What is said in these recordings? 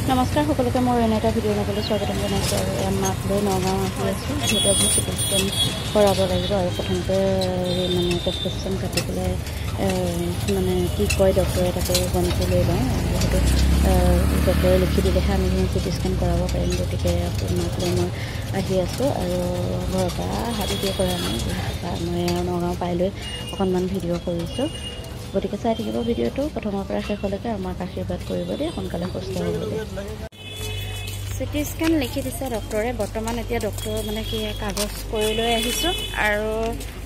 নমস্কাৰ সকলোকে মই এনে এটা ভিডিঅ' নকলে স্বাগতম জনাইছোঁ আৰু মাক লৈ নগাঁও আহি আছোঁ যিহেতু আজি চিটি স্কেন কৰাব লাগিব আৰু প্ৰথমতে মানে প্ৰেছক্ৰিপশ্যন কাটি পেলাই মানে কি কয় ডক্টৰে তাকে গণিত লৈ লওঁ যিহেতু ডক্টৰে লিখি দিলেহে আমি চিটি স্কেন কৰাব পাৰিম গতিকে মাক লৈ মই আহি আছোঁ আৰু ঘৰৰ পৰা ভিডিঅ' কৰা নাই মই নগাঁও পাই লৈ অকণমান ভিডিঅ' কৰিছোঁ গতিকে চাই থাকিব ভিডিঅ'টো প্ৰথমৰ পৰা শেষলৈকে আমাক আশীৰ্বাদ কৰিব দেই সোনকালে সুস্থ হ'বলৈ চিটি স্কেন লিখি দিছে ডক্টৰে বৰ্তমান এতিয়া ডক্টৰ মানে কি কাগজ কৰি লৈ আহিছোঁ আৰু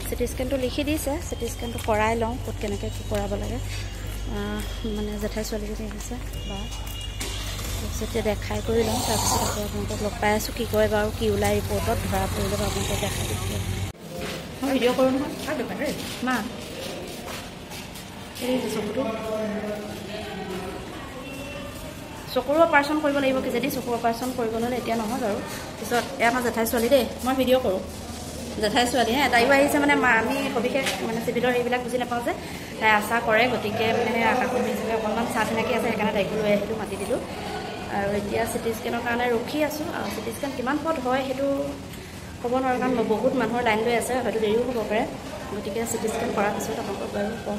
চিটি স্কেনটো লিখি দিছে চিটি স্কেনটো কৰাই লওঁ ক'ত কেনেকৈ কি কৰাব লাগে মানে জেঠাই ছোৱালীজনী আহিছে বা তাৰপিছতে দেখাই কৰি লওঁ তাৰপিছত আকৌ আপোনালোকক লগ পাই আছোঁ কি কয় বাৰু কি ওলাই ৰিপৰ্টত ধৰা পৰিলে আপোনালোকক দেখাই দিছোঁ মই ভিডিঅ' কৰোঁ নহয় মা চকুৰ অপাৰেশ্যন কৰিব লাগিব কি যদি চকুৰ অপাৰেশ্যন কৰিব ল'লে এতিয়া নহয় বাৰু পিছত এয়া আমাৰ জেঠাই ছোৱালী দেই মই ভিডিঅ' কৰোঁ জেঠাই ছোৱালী তাইও আহিছে মানে আমি সবিশেষ মানে চিভিলৰ এইবিলাক বুজি নাপাওঁ যে তাই আশা কৰে গতিকে মানে আশাকৰ্মী হিচাপে অকণমান চাহ চিনাকি আছে সেইকাৰণে তাইকো লৈ আহিলোঁ মাতি দিলোঁ আৰু এতিয়া চিটি স্কেনৰ কাৰণে ৰখি আছোঁ আৰু চিটি স্কেন কিমান পথ হয় সেইটো ক'ব নোৱাৰোঁ কাৰণ বহুত মানুহৰ লাইন লৈ আছে হয়তো দেৰিও হ'ব পাৰে গতিকে চিটি স্কেন কৰাৰ পিছত আপোনালোকক বাৰু ক'ম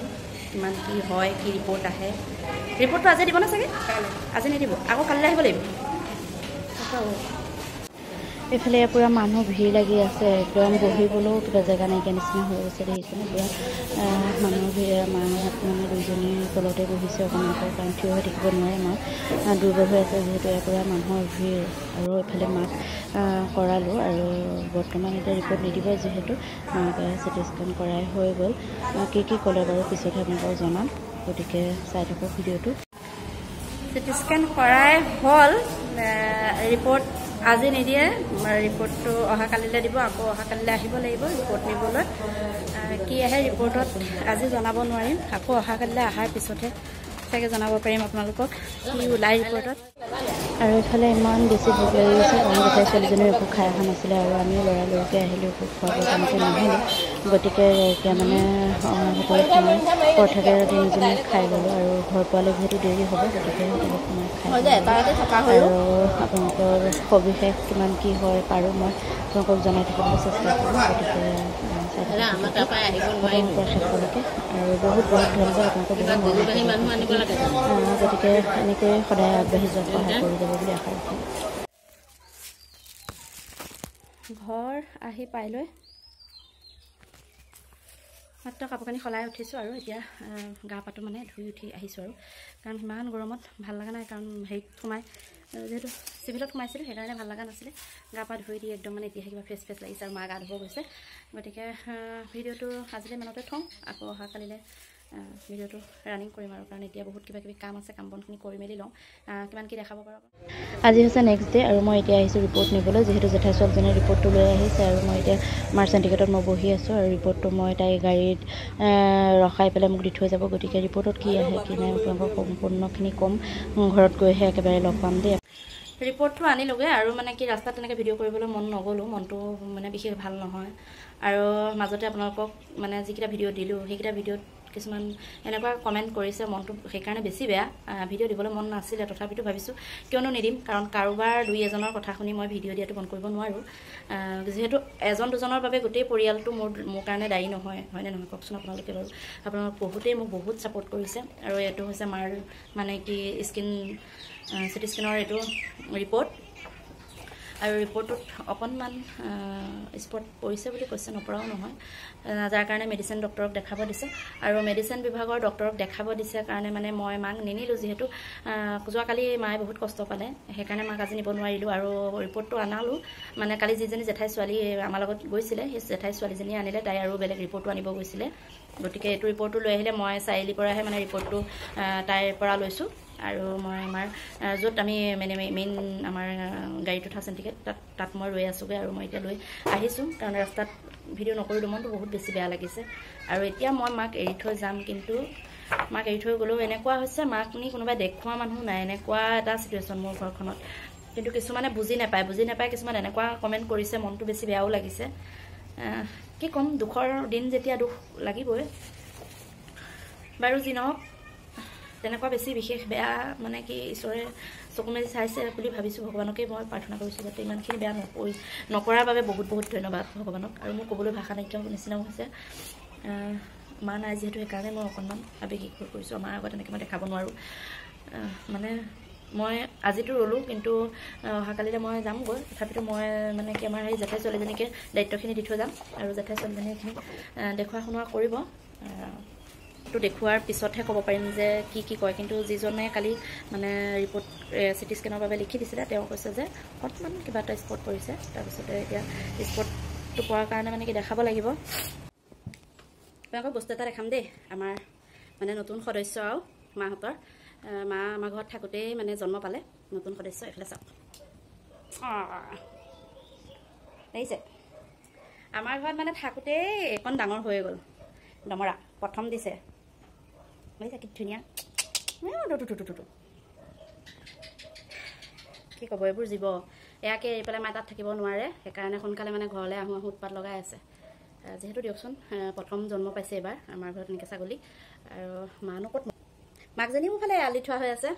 কিমান কি হয় কি ৰিপৰ্ট আহে ৰিপৰ্টটো আজি দিব না চাগে আজি নিদিব আকৌ কালিলৈ আহিব লাগিব এইফালে পূৰা মানুহ ভিৰ লাগি আছে একদম বহিবলৈও কিবা জেগা নাইকিয়া নিচিনা হৈ গৈছে দেখিছেনে পূৰা মানুহৰ ভিৰ মাহঁত মানে দুইজনী তলতে বহিছে অকণমান কাৰণ থিয় হৈ থাকিব নোৱাৰে মা দুৰ্বল হৈ আছে যিহেতু ইয়াৰ পৰা মানুহৰ ভিৰ আৰু এইফালে মাক কৰালোঁ আৰু বৰ্তমান এতিয়া ৰিপৰ্ট নিদিব যিহেতু মাকে চিটি স্কেন কৰাই হৈ গ'ল কি কি ক'লে বাৰু পিছতহে আপোনালোকক জনাম গতিকে চাই থাকক ভিডিঅ'টো চিটি স্কেন কৰাই হ'ল ৰিপৰ্ট আজি নিদিয়ে ৰিপৰ্টটো অহাকালিলৈ দিব আকৌ অহাকালিলৈ আহিব লাগিব ৰিপৰ্ট নিবলৈ কি আহে ৰিপৰ্টত আজি জনাব নোৱাৰিম আকৌ অহাকালিলৈ অহাৰ পিছতহে চাগে জনাব পাৰিম আপোনালোকক কি ওলাই ৰিপৰ্টত আৰু এইফালে ইমান বেছি ভোক লাগি গৈছে কাৰণ জেঠাই ছোৱালীজনীৰ একো খাই অহা নাছিলে আৰু আমিও লৰালৰিকৈ আহিলোঁ একো খোৱাবৰ কাৰণতে নহ'লোঁ গতিকে এতিয়া মানে সকলো সময় পৰঠাকে তিনিজনী খাই গ'লোঁ আৰু ঘৰ পোৱালৈ যিহেতু দেৰি হ'ব গতিকে সকলো সময় খাই আৰু আপোনালোকৰ সবিশেষ কিমান কি হয় পাৰোঁ মই আপোনালোকক জনাই থাকিবলৈ চেষ্টা কৰোঁ গতিকে শেষলৈকে আৰু বহুত ধন্যবাদ আপোনালোকক গতিকে এনেকৈ সদায় আগবাঢ়ি যোৱাত সহায় কৰি যাব বুলি আশা ৰাখিম ঘৰ আহি পাই লৈ মাত্ৰ কাপোৰ কানি সলাই উঠিছোঁ আৰু এতিয়া গা পাতো মানে ধুই উঠি আহিছোঁ আৰু কাৰণ ইমান গৰমত ভাল লগা নাই কাৰণ হেৰিত সোমাই যিহেতু চিভিলত সোমাইছিলোঁ সেইকাৰণে ভাল লগা নাছিলে গা পা ধুই দি একদম মানে এতিয়া কিবা ফ্ৰেছ লাগিছে আৰু মা গা ধুব গৈছে গতিকে ভিডিঅ'টো আজিলৈ মানতে থওঁ আকৌ অহাকালিলৈ ভিডিঅ'টো ৰানিং কৰিম আৰু কাৰণ এতিয়া বহুত কিবা কিবি কাম আছে কাম বনখিনি কৰি মেলি লওঁ কিমান কি দেখাব পাৰোঁ আজি হৈছে নেক্সট ডে আৰু মই এতিয়া আহিছোঁ ৰিপৰ্ট নিবলৈ যিহেতু জেঠাই ছোৱালীজনীয়ে ৰিপৰ্টটো লৈ আহিছে আৰু মই এতিয়া মাৰ্চেণ্ট টিকেটত মই বহি আছোঁ আৰু ৰিপৰ্টটো মই তাই গাড়ীত ৰখাই পেলাই মোক দি থৈ যাব গতিকে ৰিপৰ্টত কি আহে কি নাই আপোনালোকক সম্পূৰ্ণখিনি ক'ম ঘৰত গৈহে একেবাৰে লগ পাম দেই ৰিপৰ্টটো আনিলোগৈ আৰু মানে কি ৰাস্তাত তেনেকৈ ভিডিঅ' কৰিবলৈ মন নগ'লোঁ মনটো মানে বিশেষ ভাল নহয় আৰু মাজতে আপোনালোকক মানে যিকেইটা ভিডিঅ' দিলোঁ সেইকেইটা ভিডিঅ'ত কিছুমান এনেকুৱা কমেণ্ট কৰিছে মনটো সেইকাৰণে বেছি বেয়া ভিডিঅ' দিবলৈ মন নাছিলে তথাপিতো ভাবিছোঁ কিয়নো নিদিম কাৰণ কাৰোবাৰ দুই এজনৰ কথা শুনি মই ভিডিঅ' দিয়াটো বন্ধ কৰিব নোৱাৰোঁ যিহেতু এজন দুজনৰ বাবে গোটেই পৰিয়ালটো মোৰ কাৰণে দায়ী নহয় হয়নে নহয় কওকচোন আপোনালোকে বাৰু আপোনালোক বহুতেই মোক বহুত ছাপোৰ্ট কৰিছে আৰু এইটো হৈছে মাৰ মানে কি চিটি স্কেনৰ এইটো ৰিপৰ্ট আৰু ৰিপৰ্টটোত অকণমান স্পট পৰিছে বুলি কৈছে নপৰাও নহয় যাৰ কাৰণে মেডিচিন ডক্টৰক দেখাব দিছে আৰু মেডিচিন বিভাগৰ ডক্টৰক দেখাব দিছে কাৰণে মানে মই মাক নিনিলোঁ যিহেতু যোৱাকালি মায়ে বহুত কষ্ট পালে সেইকাৰণে মাক আজি নিব নোৱাৰিলোঁ আৰু ৰিপৰ্টটো আনালোঁ মানে কালি যিজনী জেঠাই ছোৱালী আমাৰ লগত গৈছিলে সেই জেঠাই ছোৱালীজনী আনিলে তাই আৰু বেলেগ ৰিপৰ্টটো আনিব গৈছিলে গতিকে এইটো ৰিপৰ্টটো লৈ আহিলে মই চাৰিআলিৰ পৰাহে মানে ৰিপৰ্টটো তাইৰ পৰা লৈছোঁ আৰু মই আমাৰ য'ত আমি মানে মেইন আমাৰ গাড়ীত উঠা চেণ্টিকেট তাত মই ৰৈ আছোঁগৈ আৰু মই এতিয়া লৈ আহিছোঁ কাৰণ ৰাস্তাত ভিডিঅ' নকৰিলোঁ মনটো বহুত বেছি বেয়া লাগিছে আৰু এতিয়া মই মাক এৰি থৈ যাম কিন্তু মাক এৰি থৈ গ'লেও এনেকুৱা হৈছে মাক নি কোনোবাই দেখুওৱা মানুহ নাই এনেকুৱা এটা চিটুৱেশ্যন মোৰ ঘৰখনত কিন্তু কিছুমানে বুজি নাপায় কিছুমান এনেকুৱা কমেণ্ট কৰিছে মনটো বেছি বেয়াও লাগিছে কি ক'ম দুখৰ দিন যেতিয়া দুখ লাগিবই বাৰু যি নহওক তেনেকুৱা বেছি বিশেষ বেয়া মানে কি ঈশ্বৰে চকু মেলি চাইছে বুলি ভাবিছোঁ। ভগৱানকে মই প্ৰাৰ্থনা কৰিছোঁ যাতে ইমানখিনি বেয়া নকৰাৰ বাবে বহুত বহুত ধন্যবাদ ভগৱানক। আৰু মোৰ ক'বলৈ ভাষা নাইকিয়া নিচিনাও হৈছে। মা নাই যিহেতু সেইকাৰণে মই অকণমান আৱেগিক হৈ পৰিছোঁ। মাৰ আগত এনেকৈ মই দেখাব নোৱাৰোঁ। মানে মই আজিতো ৰ'লোঁ, কিন্তু অহাকালিলৈ মই যামগৈ। তথাপিতো মই মানে কি আমাৰ সেই জেঠাই ছোৱালীজনীকে দায়িত্বখিনি দি থৈ যাম, আৰু জেঠাই ছোৱালীজনীয়ে এইখিনি দেখুওৱা শুনোৱা কৰিব। তো দেখুওৱাৰ পিছতহে ক'ব পাৰিম যে কি কি কয়। কিন্তু যিজনে কালি মানে ৰিপৰ্ট চিটি স্কেনৰ বাবে লিখি দিছিলে, তেওঁ কৈছে যে অকণমান কিবা এটা স্পট পৰিছে। তাৰপিছতে এতিয়া স্পটটো পৰাৰ কাৰণে মানে কি দেখাব লাগিব। আপোনালোকক বস্তু এটা দেখাম দেই। আমাৰ মানে নতুন সদস্য আৰু মাহঁতৰ মা আমাৰ ঘৰত থাকোঁতেই মানে জন্ম পালে নতুন সদস্য। এইফালে চাওক, দেখিছে? আমাৰ ঘৰত মানে থাকোঁতেই এইকণ ডাঙৰ হৈ গ'ল। দমৰা প্ৰথম দিছে, বুজিছা কি ধুনীয়া। কি ক'ব, এইবোৰ জীৱ এয়াকে এৰি পেলাই মায়ে তাত থাকিব নোৱাৰে। সেইকাৰণে সোনকালে মানে ঘৰলৈ আহোঁ উৎপাত লগাই আছে। যিহেতু দিয়কচোন প্ৰথম জন্ম পাইছে এইবাৰ আমাৰ ঘৰত এনেকৈ ছাগলী। আৰু মানো ক'ত, মাকজনীও ফালে এৰাল দি থোৱা হৈ আছে।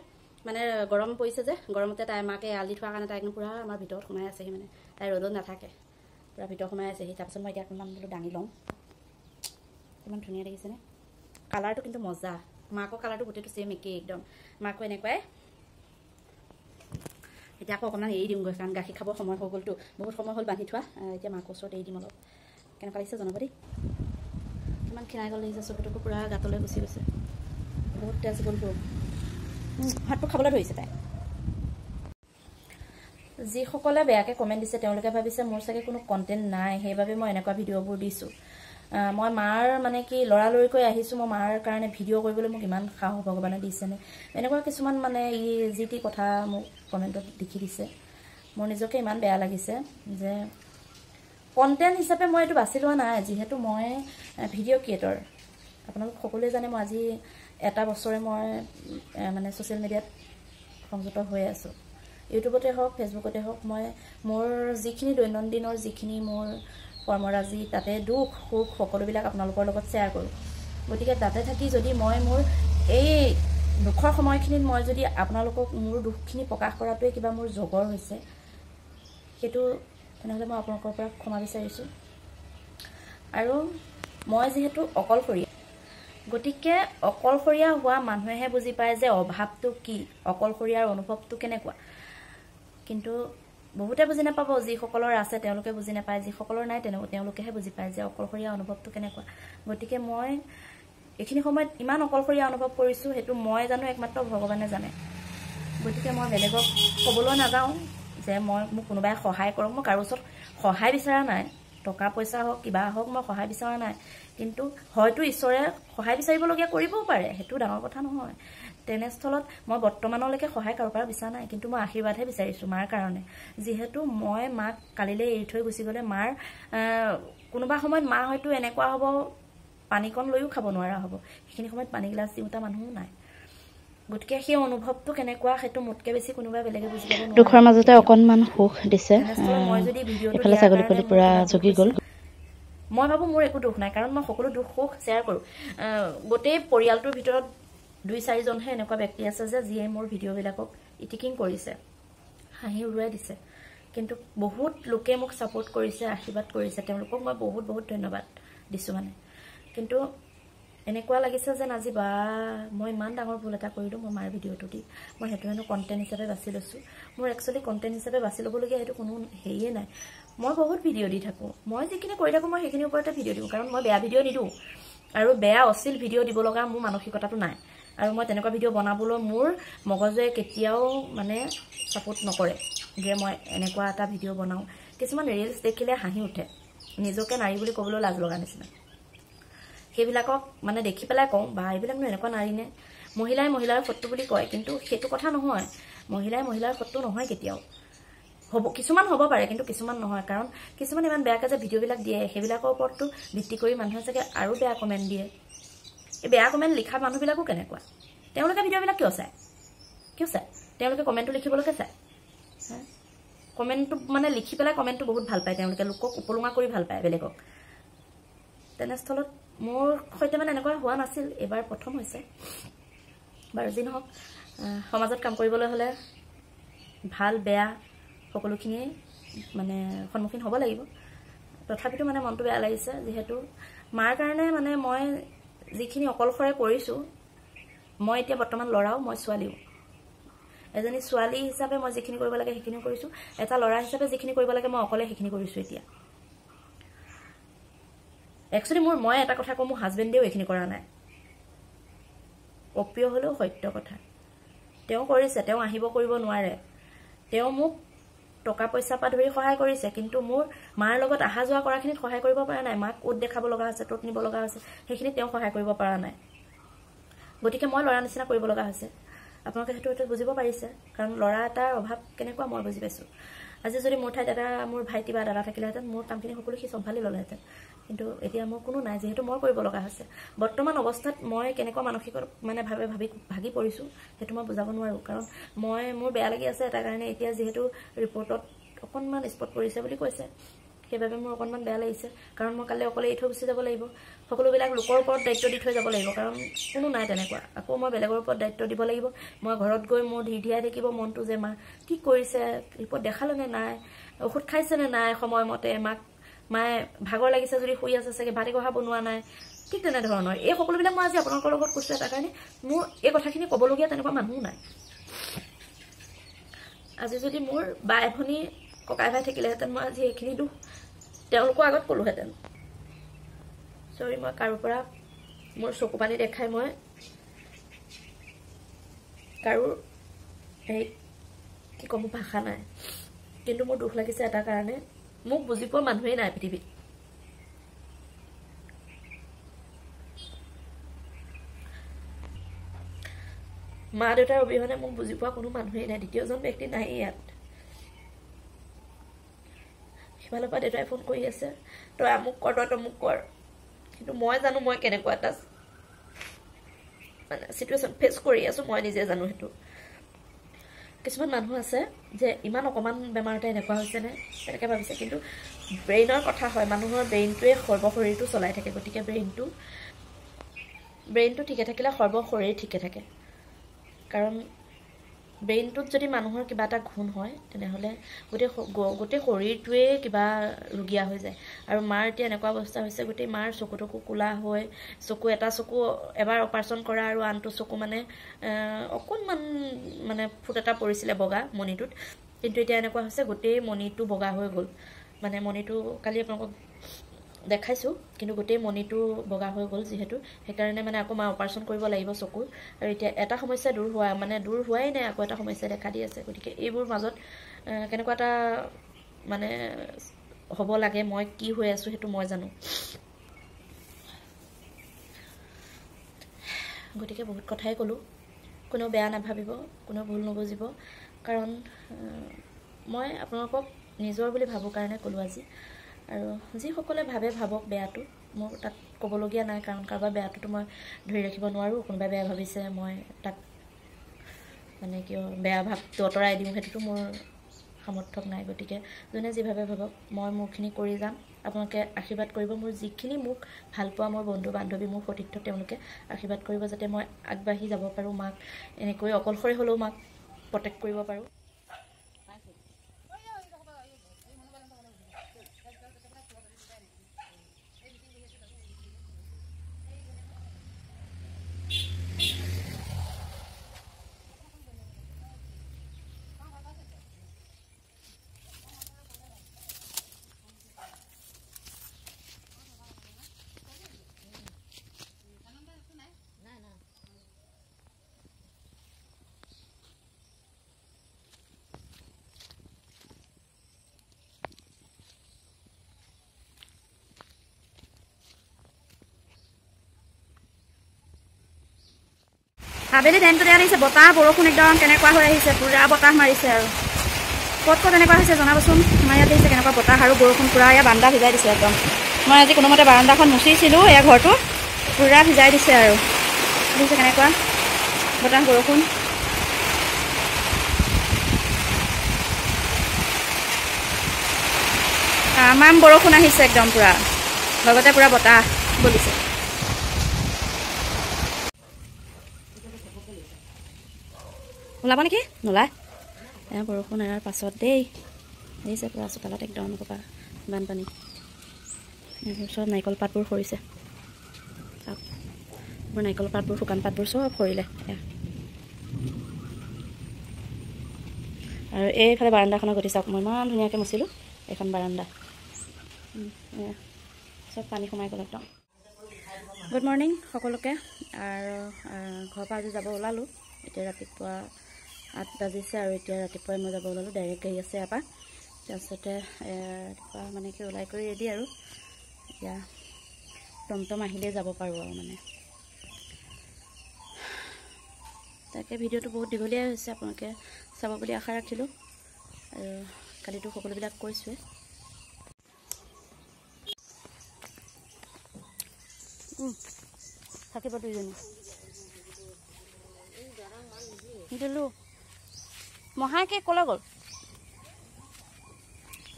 মানে গৰম পৰিছে যে, গৰমতে তাই মাকে এৰাল দি থোৱাৰ কাৰণে তাই একদম পূৰা আমাৰ ভিতৰত সোমাই আছেহি। মানে তাই ৰ'দত নাথাকে, পূৰা ভিতৰত সোমাই আছেহি। তাৰপিছত মই এতিয়া অকণমান বোলো দাঙি লওঁ। ইমান ধুনীয়া দেখিছেনে? কালাৰটো কিন্তু মজা। মাকৰ কালাৰটো গোটেইটো ছেম একেই একদম। মাকো এনেকুৱাই। এতিয়া আকৌ অকণমান এৰি দিওঁগৈ, কাৰণ গাখীৰ খাবৰ সময় হৈ গ'লতো, বহুত সময় হ'ল বান্ধি থোৱা। এতিয়া মাকৰ ওচৰত এৰি দিম অলপ। কেনেকুৱা লাগিছে জনাব দেই। কিমান ক্ষীণাই গ'ল দেখিছে, চকুটোকো পূৰা গাতলৈ গুচি গৈছে, বহুত তেজ গ'লতো। ভাতটো খাবলৈ ধৰিছে তাই। যিসকলে বেয়াকৈ কমেণ্ট দিছে তেওঁলোকে ভাবিছে মোৰ চাগে কোনো কণ্টেণ্ট নাই, সেইবাবে মই এনেকুৱা ভিডিঅ'বোৰ দিছোঁ। মই মাৰ মানে কি লৰালৰিকৈ আহিছোঁ, মই মাৰ কাৰণে ভিডিঅ' কৰিবলৈ মোক ইমান সাহস ভগৱানে দিছেনে, এনেকুৱা কিছুমান মানে যি টি কথা মোক কমেণ্টত লিখি দিছে। মোৰ নিজকে ইমান বেয়া লাগিছে যে কণ্টেণ্ট হিচাপে মই এইটো বাছি লোৱা নাই। যিহেতু মই ভিডিঅ' ক্ৰিয়েটৰ, আপোনালোক সকলোৱে জানে মই আজি এটা বছৰে মই মানে ছ'চিয়েল মিডিয়াত সংযুক্ত হৈ আছোঁ। ইউটিউবতে হওক, ফেচবুকতে হওক, মই মোৰ যিখিনি দৈনন্দিনৰ যিখিনি মোৰ কৰ্মৰাজি, তাতে দুখ সুখ সকলোবিলাক আপোনালোকৰ লগত শ্বেয়াৰ কৰোঁ। গতিকে তাতে থাকি যদি মই মোৰ এই দুখৰ সময়খিনিত মই যদি আপোনালোকক মোৰ দুখখিনি প্ৰকাশ কৰাটোৱে কিবা মোৰ জগৰ হৈছে, সেইটো তেনেহ'লে মই আপোনালোকৰ পৰা ক্ষমা বিচাৰিছোঁ। আৰু মই যিহেতু অকলশৰীয়া, গতিকে অকলশৰীয়া হোৱা মানুহেহে বুজি পায় যে অভাৱটো কি, অকলশৰীয়াৰ অনুভৱটো কেনেকুৱা। কিন্তু বহুতে বুজি নাপাব, যিসকলৰ আছে তেওঁলোকে বুজি নাপায়, যিসকলৰ নাই তেওঁলোকেহে বুজি পায় যে অকলশৰীয়া অনুভৱটো কেনেকুৱা। গতিকে মই এইখিনি সময়ত ইমান অকলশৰীয়া অনুভৱ কৰিছোঁ, সেইটো মই জানো, একমাত্ৰ ভগৱানে জানে। গতিকে মই বেলেগক ক'বলৈ নাযাওঁ যে মোক কোনোবাই সহায় কৰক। মই কাৰো ওচৰত সহায় বিচৰা নাই, টকা পইচা হওক কিবা হওক মই সহায় বিচৰা নাই। কিন্তু হয়তো ঈশ্বৰে সহায় বিচাৰিবলগীয়া কৰিবও পাৰে, সেইটো ডাঙৰ কথা নহয়। তেনেস্থলত মই বৰ্তমানলৈকে সহায় কাৰো পৰা বিচৰা নাই, কিন্তু মই আশীৰ্বাদহে বিচাৰিছোঁ মাৰ কাৰণে। যিহেতু মই মাক কালিলৈ এৰি থৈ গুচি গ'লে মাৰ কোনোবা সময়ত মা হয়তো এনেকুৱা হ'ব পানীকণ লৈও খাব নোৱাৰা হ'ব, সেইখিনি সময়ত পানী গিলাচ দিওঁতা মানুহো নাই। গতিকে সেই অনুভৱটো কেনেকুৱা সেইটো মোতকৈ বেছি কোনোবাই বেলেগে বুজি পাব নোৱাৰে। দুখৰ মাজতে অকণমান সুখ দিছে। মই যদি ভিডিঅ'টো ছাগলী পোৱালি পূৰা জগি গ'ল, মই ভাবোঁ মোৰ একো দুখ নাই, কাৰণ মই সকলো দুখ সুখ শ্বেয়াৰ কৰোঁ। গোটেই পৰিয়ালটোৰ ভিতৰত 2-4জনহে এনেকুৱা ব্যক্তি আছে যে যিয়ে মোৰ ভিডিঅ'বিলাকক ইটিকিং কৰিছে, হাঁহি উৰুৱাই দিছে। কিন্তু বহুত লোকে মোক ছাপোৰ্ট কৰিছে, আশীৰ্বাদ কৰিছে, তেওঁলোকক মই বহুত বহুত ধন্যবাদ দিছোঁ মানে। কিন্তু এনেকুৱা লাগিছে যেন আজি মই ইমান ডাঙৰ ভুল এটা কৰিলোঁ মোৰ মাৰ ভিডিঅ'টো দি। মই সেইটো হেনো কণ্টেণ্ট হিচাপে বাছি লৈছোঁ। মোৰ একচুৱেলি কণ্টেণ্ট হিচাপে বাছি ল'বলগীয়া সেইটো কোনো হেৰিয়ে নাই। মই বহুত ভিডিঅ' দি থাকোঁ, মই যিখিনি কৰি থাকোঁ মই সেইখিনিৰ ওপৰতে ভিডিঅ' দিওঁ, কাৰণ মই বেয়া ভিডিঅ' নিদিওঁ আৰু বেয়া অশ্লীল ভিডিঅ' দিব লগা মোৰ মানসিকতাটো নাই। আৰু মই তেনেকুৱা ভিডিঅ' বনাবলৈ মোৰ মগজুৱে কেতিয়াও মানে ছাপোৰ্ট নকৰে যে মই এনেকুৱা এটা ভিডিঅ' বনাওঁ। কিছুমান ৰিলছ দেখিলে হাঁহি উঠে, নিজকে নাৰী বুলি ক'বলৈ লাজ লগা নিচিনা। সেইবিলাকক মানে দেখি পেলাই কওঁ বা এইবিলাকনো এনেকুৱা নাৰী নে, মহিলাই মহিলাৰ শত্ৰু বুলি কয়, কিন্তু সেইটো কথা নহয়। মহিলাই মহিলাৰ শত্ৰু নহয় কেতিয়াও। হ'ব কিছুমান হ'ব পাৰে, কিন্তু কিছুমান নহয়। কাৰণ কিছুমান ইমান বেয়াকৈ যে ভিডিঅ'বিলাক দিয়ে সেইবিলাকৰ ওপৰততো ভিত্তি কৰি মানুহে চাগে আৰু বেয়া কমেণ্ট দিয়ে। এই বেয়া কমেণ্ট লিখা মানুহবিলাকো কেনেকুৱা, তেওঁলোকে ভিডিঅ'বিলাক কিয় চায়? তেওঁলোকে কমেণ্টটো লিখিবলৈকে চায়। কমেণ্টটো মানে লিখি পেলাই কমেণ্টটো বহুত ভাল পায়, তেওঁলোকে লোকক উপলুঙা কৰি ভাল পায় বেলেগক। তেনেস্থলত মোৰ সৈতে মানে এনেকুৱা হোৱা নাছিল, এইবাৰ প্ৰথম হৈছে। বাৰু যি নহওক সমাজত কাম কৰিবলৈ হ'লে ভাল বেয়া সকলোখিনিয়ে মানে সন্মুখীন হ'ব লাগিব তথাপিতো মানে মনটো বেয়া লাগিছে যিহেতু মাৰ কাৰণে মানে মই যিখিনি অকলশৰে কৰিছোঁ মই এতিয়া বৰ্তমান ল'ৰাও মই ছোৱালীও এজনী ছোৱালী হিচাপে মই যিখিনি কৰিব লাগে সেইখিনি কৰিছোঁ এটা ল'ৰা হিচাপে যিখিনি কৰিব লাগে মই অকলে সেইখিনি কৰিছোঁ এতিয়া একচুৱেলি মই এটা কথা কওঁ মোৰ হাজবেণ্ডেও এইখিনি কৰা নাই অপ্ৰিয় হ'লেও সত্য কথা তেওঁ কৰিছে তেওঁ আহিব কৰিব নোৱাৰে তেওঁ মোক টকা পইচা পা ধৰি সহায় কৰিছে কিন্তু মোৰ মাৰ লগত আহা যোৱা কৰাখিনিত সহায় কৰিব পৰা নাই মাক উদ দেখাব লগা আছে তত নিব লগা আছে সেইখিনি তেওঁ সহায় কৰিব পৰা নাই গতিকে মই ল'ৰা নিচিনা কৰিব লগা হৈছে আপোনালোকে সেইটো বুজিব পাৰিছে কাৰণ ল'ৰা এটাৰ অভাৱ কেনেকুৱা মই বুজি পাইছোঁ আজি যদি মোৰ ঠাইত এটা মোৰ ভাইটি বা দাদা থাকিলেহেঁতেন মোৰ কামখিনি সকলো সি চম্ভালি ল'লেহেঁতেন কিন্তু এতিয়া মোৰ কোনো নাই যিহেতু মই কৰিব লগা হৈছে বৰ্তমান অৱস্থাত মই কেনেকুৱা মানসিক মানে ভাগি পৰিছোঁ সেইটো মই বুজাব নোৱাৰোঁ কাৰণ মোৰ বেয়া লাগি আছে এটা কাৰণে এতিয়া যিহেতু ৰিপৰ্টত অকণমান স্পট পৰিছে বুলি কৈছে সেইবাবে মোৰ অকণমান বেয়া লাগিছে কাৰণ মই কালি অকলে এৰি থৈ গুচি যাব লাগিব সকলোবিলাক লোকৰ ওপৰত দায়িত্ব দি থৈ যাব লাগিব কাৰণ কোনো নাই তেনেকুৱা আকৌ মই বেলেগৰ ওপৰত দায়িত্ব দিব লাগিব মই ঘৰত গৈ মোৰ ঢিঢ়িয়াই থাকিব মনটো যে মা কি কৰিছে ৰিপৰ্ট দেখালেনে নাই ঔষধ খাইছেনে নাই সময়মতে মায়ে ভাগৰ লাগিছে যদি শুই আছে চাগে ভাত এগঢ়া বনোৱা নাই ঠিক তেনেধৰণৰ এই সকলোবিলাক মই আজি আপোনালোকৰ লগত কৈছোঁ এটা কাৰণে মোৰ এই কথাখিনি ক'বলগীয়া তেনেকুৱা মানুহ নাই আজি যদি মোৰ বাই ভনী ককাই ভাই থাকিলেহেঁতেন মই আজি এইখিনি দুখ তেওঁলোকৰ আগত ক'লোহেঁতেন চৰি মই কাৰো পৰা মোৰ চকু পানী দেখাই মই কাৰো এই কি ক'ম ভাষা নাই কিন্তু মোৰ দুখ লাগিছে এটা কাৰণে মোক বুজি পোৱা মানুহেই নাই পৃথিৱীত মা দেউতাৰ অবিহনে মোক বুজি পোৱা কোনো মানুহেই নাই দ্বিতীয়জন ব্যক্তি নাই ইয়াত সিফালৰ পৰা দেউতাই ফোন কৰি আছে তই আমুক কৰ তই তমুক কৰ কিন্তু মই জানো মই কেনেকুৱা এটা মানে চিটুৱেশ্যন ফেচ কৰি আছোঁ মই নিজে জানো সেইটো কিছুমান মানুহ আছে যে ইমান অকণমান বেমাৰতে এনেকুৱা হৈছেনে তেনেকৈ ভাবিছে কিন্তু ব্ৰেইনৰ কথা হয় মানুহৰ ব্ৰেইনটোৱে সৰ্বশৰীৰটো চলাই থাকে গতিকে ব্ৰেইনটো ঠিকে থাকিলে সৰ্বশৰীৰ ঠিকে থাকে কাৰণ ব্ৰেইনটোত যদি মানুহৰ কিবা এটা ঘূণ হয় তেনেহ'লে গোটেই শৰীৰটোৱে কিবা ৰোগীয়া হৈ যায় আৰু মাৰ এতিয়া এনেকুৱা অৱস্থা হৈছে গোটেই মাৰ চকুটো কোলা হৈ এটা চকু এবাৰ অপাৰেশ্যন কৰা আৰু আনটো চকু মানে অকণমান মানে ফুট এটা পৰিছিলে বগা মণিটোত কিন্তু এতিয়া এনেকুৱা হৈছে গোটেই মণিটো বগা হৈ গ'ল মানে মণিটো কালি আপোনালোকক দেখাইছোঁ কিন্তু গোটেই মণিটো বগা হৈ গ'ল যিহেতু সেইকাৰণে মানে আকৌ মা অপাৰেশ্যন কৰিব লাগিব চকুৰ আৰু এতিয়া এটা সমস্যা দূৰ হোৱাই নাই আকৌ এটা সমস্যা দেখা দি আছে গতিকে এইবোৰ মাজত কেনেকুৱা এটা মানে হ'ব লাগে মই কি হৈ আছোঁ সেইটো মই জানো গতিকে বহুত কথাই ক'লোঁ কোনেও বেয়া নাভাবিব কোনেও ভুল নুবুজিব কাৰণ মই আপোনালোকক নিজৰ বুলি ভাবোঁ কাৰণে ক'লোঁ আজি আৰু যিসকলে ভাবক বেয়াটো মোৰ তাত ক'বলগীয়া নাই কাৰণ কাৰোবাৰ বেয়াটোতো মই ধৰি ৰাখিব নোৱাৰোঁ কোনোবাই বেয়া ভাবিছে মই তাক মানে কিয় বেয়া ভাৱটো আঁতৰাই দিওঁ সেইটোতো মোৰ সামৰ্থ্য নাই গতিকে যোনে যিভাৱে ভাবক মই মোৰখিনি কৰি যাম আপোনালোকে আশীৰ্বাদ কৰিব মোৰ যিখিনি মোক ভাল পোৱা মোৰ বন্ধু বান্ধৱী মোৰ সতীৰ্থ তেওঁলোকে আশীৰ্বাদ কৰিব যাতে মই আগবাঢ়ি যাব পাৰোঁ মাক এনেকৈ অকলশৰে হ'লেও মাক প্ৰটেক্ট কৰিব পাৰোঁ আবেলি টাইমটো দিয়া আহিছে বতাহ বৰষুণ একদম কেনেকুৱা হৈ আহিছে পুৰা বতাহ মাৰিছে আৰু ক'ত এনেকুৱা হৈছে জনাবচোন আমাৰ ইয়াত আহিছে কেনেকুৱা বতাহ আৰু বৰষুণ পুৰা ইয়াত বাৰান্দা ভিজাই দিছে একদম মই আজি কোনোমতে বাৰান্দাখন মুচিছিলোঁ এয়া ঘৰটো পুৰা ভিজাই দিছে আৰু দেখিছে কেনেকুৱা বতাহ বৰষুণ তামাম বৰষুণ আহিছে একদম পুৰা লগতে পুৰা বতাহ বলিছে ওলাবা নেকি নোলায় বৰষুণ এৰাৰ পাছত দেই দেখিছে পূৰা চোতালত একদম ক'বা বানপানী এইবোৰ চব নাৰিকল পাতবোৰ সৰিছে চাওক এইবোৰ নাৰিকল পাতবোৰ শুকান পাতবোৰ চব সৰিলে আৰু এইফালে বাৰাণ্ডাখনৰ গতি চাওক মই ইমান ধুনীয়াকৈ মুচিলোঁ এইখন বাৰাণ্ডা চব পানী সোমাই গ'ল একদম গুড মৰ্ণিং সকলোকে আৰু ঘৰৰ পৰা আজি যাব ওলালোঁ এতিয়া ৰাতিপুৱা 8 বাজিছে আৰু এতিয়া ৰাতিপুৱাই মই যাব ওলালোঁ ডাইৰেক্ট গাড়ী আছে ইয়াৰ পৰা তাৰপিছতে ৰাতিপুৱা মানে কি ওলাই কৰি ৰেডি আৰু এতিয়া টমটম আহিলেই যাব পাৰোঁ আৰু মানে তাকে ভিডিঅ'টো বহুত দীঘলীয়াই হৈছে আপোনালোকে চাব বুলি আশা ৰাখিলোঁ আৰু কালিতো সকলোবিলাক কৈছোঁৱে থাকিব দুইজনী দিলোঁ মহাকে ক'লৈ গ'ল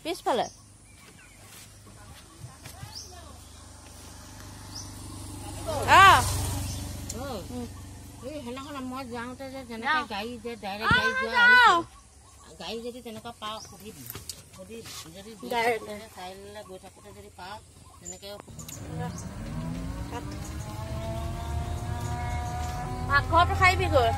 পিছফালে সেইদিনাখন মই যাওঁতে যে যেনেকৈ গাড়ী যে ডাইৰেক্ট গাড়ী যোৱা গাড়ী যদি তেনেকুৱা পাওঁ সুধি দিম যদি চাৰিআলিলৈ গৈ থাকোঁতে যদি পাওঁ তেনেকৈ পাকঘৰটো খাইবি গৈ